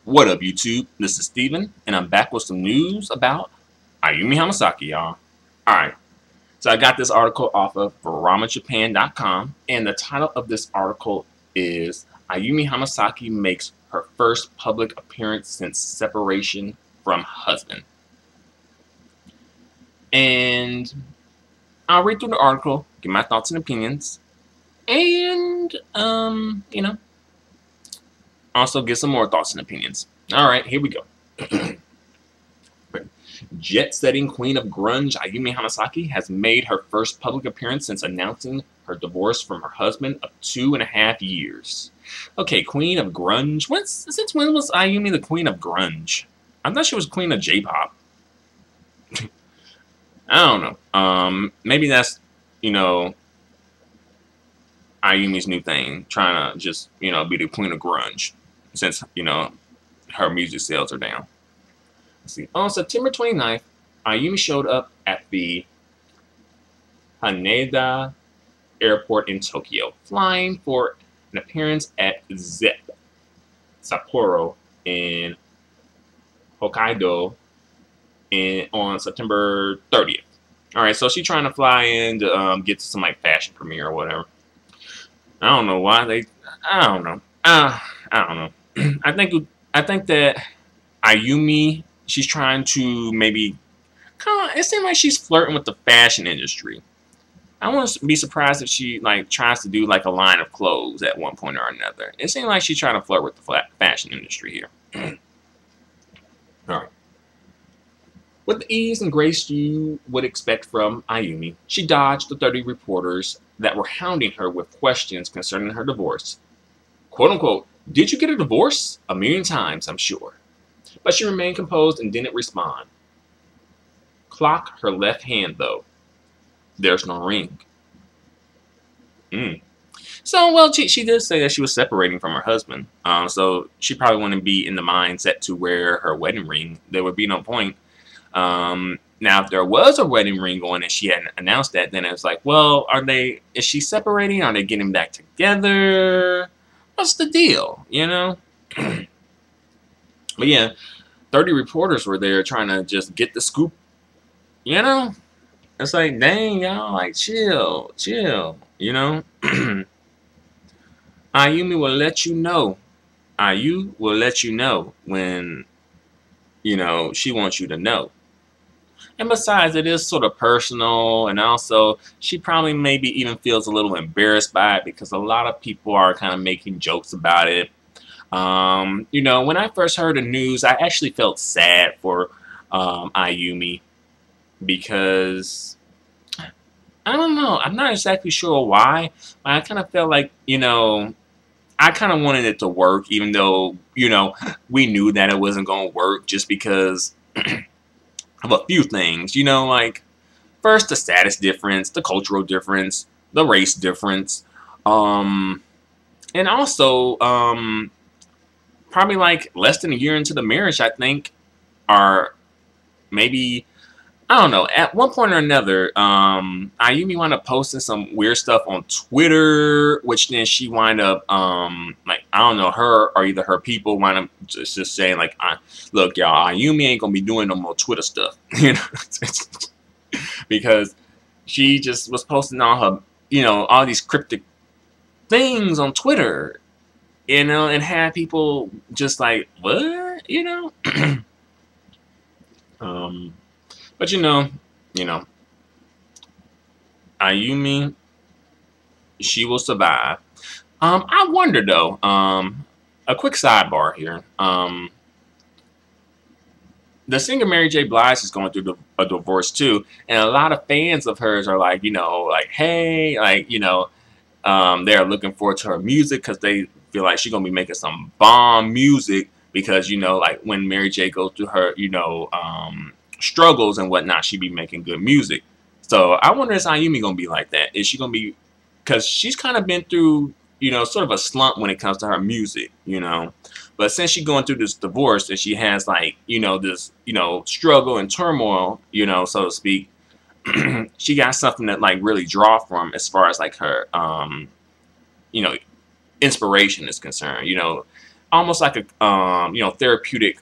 What up, YouTube? This is Steven, and I'm back with some news about Ayumi Hamasaki, y'all. Alright, so I got this article off of VaramaJapan.com, and the title of this article is Ayumi Hamasaki makes her first public appearance since separation from husband. And I'll read through the article, give my thoughts and opinions, and, also get some more thoughts and opinions. Alright, here we go. Jet-setting queen of grunge Ayumi Hamasaki has made her first public appearance since announcing her divorce from her husband of 2.5 years. Okay, queen of grunge? Since when was Ayumi the queen of grunge? I thought she was queen of J-pop. I don't know. Maybe that's, Ayumi's new thing, trying to just, be the queen of grunge, since, her music sales are down. Let's see. On September 29th, Ayumi showed up at the Haneda Airport in Tokyo, flying for an appearance at ZEP Sapporo in Hokkaido on September 30th. Alright, so she's trying to fly in to get to some fashion premiere or whatever. I don't know why I don't know. I don't know. I think that Ayumi, she's trying to maybe it seems like she's flirting with the fashion industry. I wouldn't be surprised if she tries to do a line of clothes at one point or another. It seems like she's trying to flirt with the fashion industry here. Alright. With the ease and grace you would expect from Ayumi, she dodged the 30 reporters that were hounding her with questions concerning her divorce. Quote unquote, did you get a divorce? A million times, I'm sure. But she remained composed and didn't respond. Clock her left hand, though. There's no ring. So, well, she did say that she was separating from her husband. So she probably wouldn't be in the mindset to wear her wedding ring. There would be no point. Now, if there was a wedding ring on and she hadn't announced that, then it's like, well, is she separating? Are they getting back together? What's the deal, But yeah, 30 reporters were there trying to just get the scoop, It's like, dang, y'all, chill, Ayumi will let you know. Ayu will let you know when, she wants you to know. And besides, it is sort of personal, and also she probably maybe even feels a little embarrassed by it because a lot of people are kind of making jokes about it. When I first heard the news, I actually felt sad for Ayumi because I don't know. I'm not exactly sure why. I kind of felt like, I kind of wanted it to work, even though, we knew that it wasn't going to work just because of a few things, first the status difference, the cultural difference, the race difference, and also probably less than a year into the marriage, I think, or maybe, I don't know, at one point or another, Ayumi wound up posting some weird stuff on Twitter, which then she wound up, I don't know, her or either her people wound up just saying, look, y'all, Ayumi ain't gonna be doing no more Twitter stuff, because she just was posting all her, all these cryptic things on Twitter, and had people just like, what, But Ayumi, she will survive. I wonder though, a quick sidebar here. The singer Mary J. Blige is going through a divorce too, and a lot of fans of hers are hey, they're looking forward to her music because they feel like she's gonna be making some bomb music because when Mary J. goes through her struggles and whatnot, she be making good music. So I wonder, is Ayumi gonna be like that? Is she gonna be, because she's kind of been through sort of a slump when it comes to her music, but since she's going through this divorce and she has this struggle and turmoil, so to speak, she got something that really draw from as far as her inspiration is concerned. almost like a therapeutic,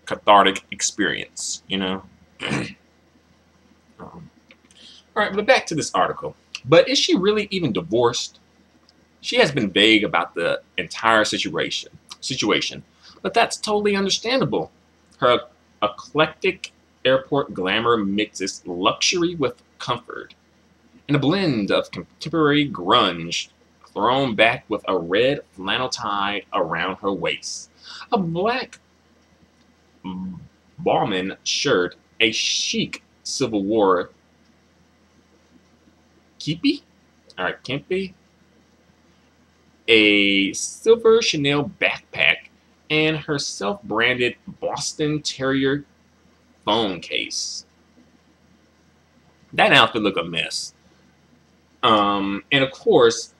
cathartic experience. All right, but back to this article. But is she really even divorced? She has been vague about the entire situation, but that's totally understandable. Her eclectic airport glamour mixes luxury with comfort, and a blend of contemporary grunge thrown back with a red flannel tie around her waist, a black Bauman shirt, a chic Civil War keepy, all right, Kempe, a silver Chanel backpack, and her self-branded Boston Terrier phone case. That outfit looked a mess. And of course,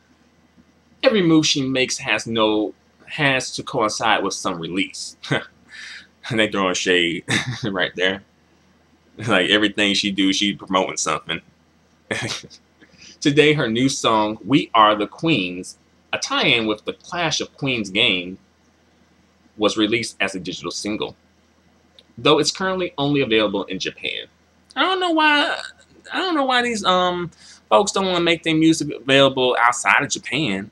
every move she makes has to coincide with some release. And they throwing shade right there. Like everything she do, she promoting something. Today, her new song, We Are the Queens, a tie-in with the Clash of Queens game, was released as a digital single, though it's currently only available in Japan. I don't know why these folks don't want to make their music available outside of Japan,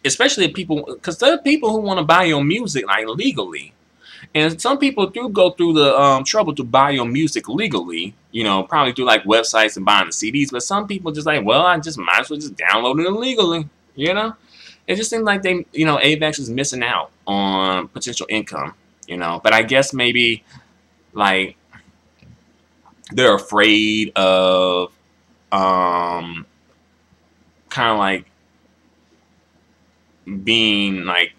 especially people, because there are people who want to buy your music like legally. And some people do go through the trouble to buy your music legally, probably through like websites and buying the CDs. But some people just like, well, I just might as well just download it illegally, It just seems like they, AVEX is missing out on potential income, But I guess maybe like they're afraid of kind of like being like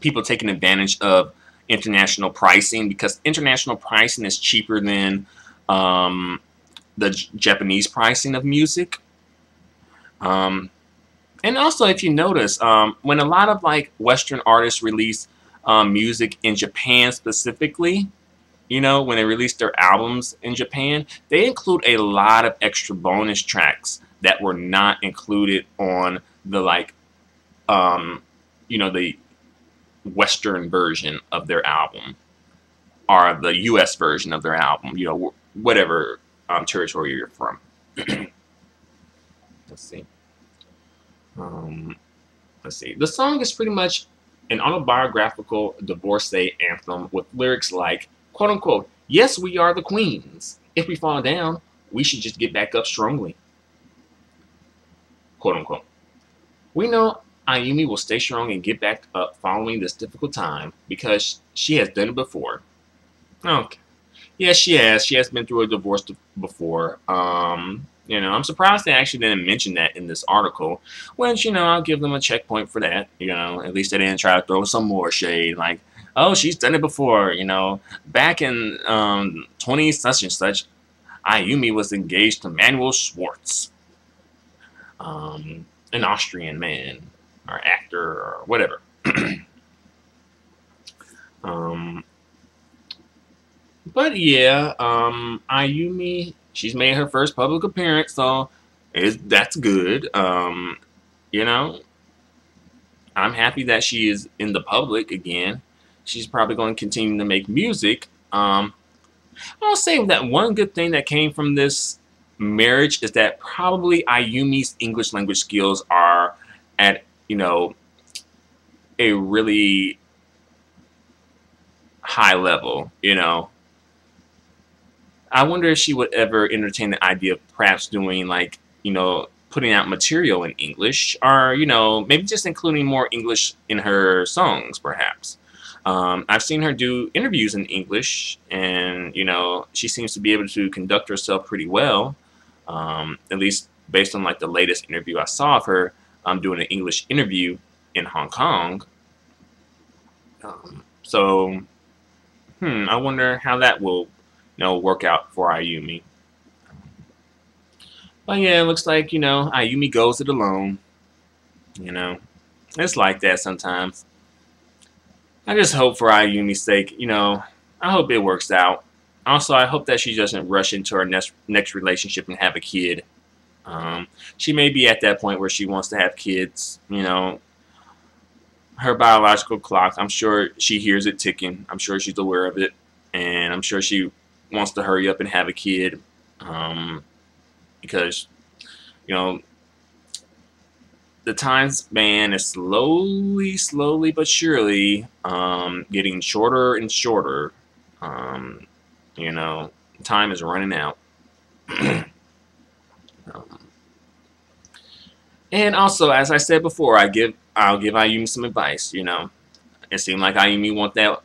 people taking advantage of international pricing, because international pricing is cheaper than the Japanese pricing of music. And also, if you notice, when a lot of like Western artists release music in Japan specifically, when they release their albums in Japan, they include a lot of extra bonus tracks that were not included on the the Western version of their album, or the US version of their album, whatever territory you're from. Let's see. The song is pretty much an autobiographical divorcee anthem with lyrics like, quote unquote, yes, we are the queens. If we fall down, we should just get back up strongly. Quote unquote. We know Ayumi will stay strong and get back up following this difficult time because she has done it before. Okay. Yes, she has. She has been through a divorce before. I'm surprised they actually didn't mention that in this article, which, I'll give them a checkpoint for that. At least they didn't try to throw some more shade like, oh, she's done it before, back in 20 such and such, Ayumi was engaged to Manuel Schwartz, an Austrian man or actor or whatever. But yeah, Ayumi, she's made her first public appearance, so that's good. I'm happy that she is in the public again. She's probably going to continue to make music. I'll say that one good thing that came from this marriage is that probably Ayumi's English language skills are at, a really high level, I wonder if she would ever entertain the idea of perhaps doing like, putting out material in English, or, maybe just including more English in her songs, perhaps. I've seen her do interviews in English, and, she seems to be able to conduct herself pretty well, at least based on like the latest interview I saw of her doing an English interview in Hong Kong. So, I wonder how that will, work out for Ayumi. But yeah, it looks like, Ayumi goes it alone. It's like that sometimes. I just hope for Ayumi's sake, I hope it works out. Also, I hope that she doesn't rush into her next relationship and have a kid. She may be at that point where she wants to have kids, her biological clock. I'm sure she hears it ticking. I'm sure she's aware of it, and I'm sure she wants to hurry up and have a kid, because you know the time span is slowly but surely getting shorter and shorter. Um, you know, time is running out. And also, as I said before, I'll give Ayumi some advice. You know, it seemed like Ayumi want that,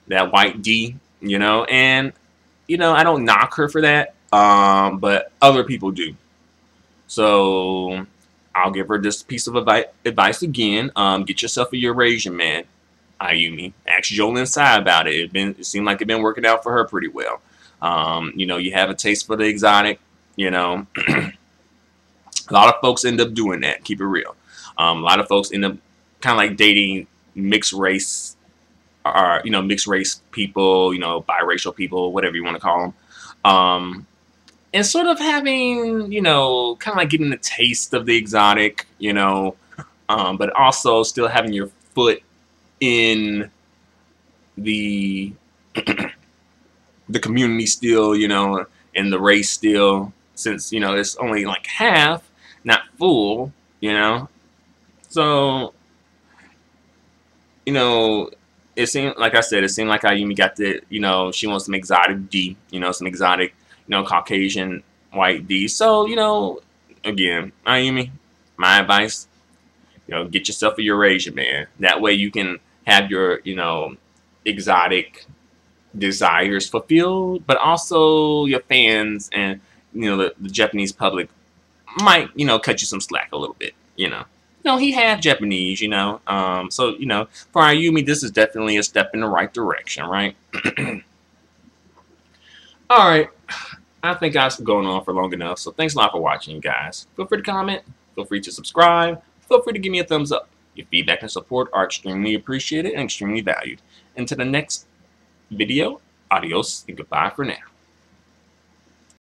that white D. And I don't knock her for that, but other people do. So I'll give her this piece of advice again. Get yourself a Eurasian man, Ayumi. Ask Jolin Sai about it. It seemed like it been working out for her pretty well. You have a taste for the exotic. A lot of folks end up doing that. Keep it real. A lot of folks end up kind of like dating mixed race, or mixed race people, biracial people, whatever you want to call them, and sort of having, kind of like getting a taste of the exotic, but also still having your foot in the the community still, and the race still, since it's only like half, not full, so it seemed, like I said, it seemed like Ayumi got the, she wants some exotic D, some exotic, Caucasian white D. So, again, Ayumi, my advice, get yourself a Eurasian man. That way you can have your, exotic desires fulfilled, but also your fans and, the Japanese public might, cut you some slack a little bit, he half Japanese, so, for Ayumi, this is definitely a step in the right direction, right? All right. I think I've been going on for long enough, so thanks a lot for watching, guys. Feel free to comment. Feel free to subscribe. Feel free to give me a thumbs up. Your feedback and support are extremely appreciated and extremely valued. Until the next video, adios and goodbye for now.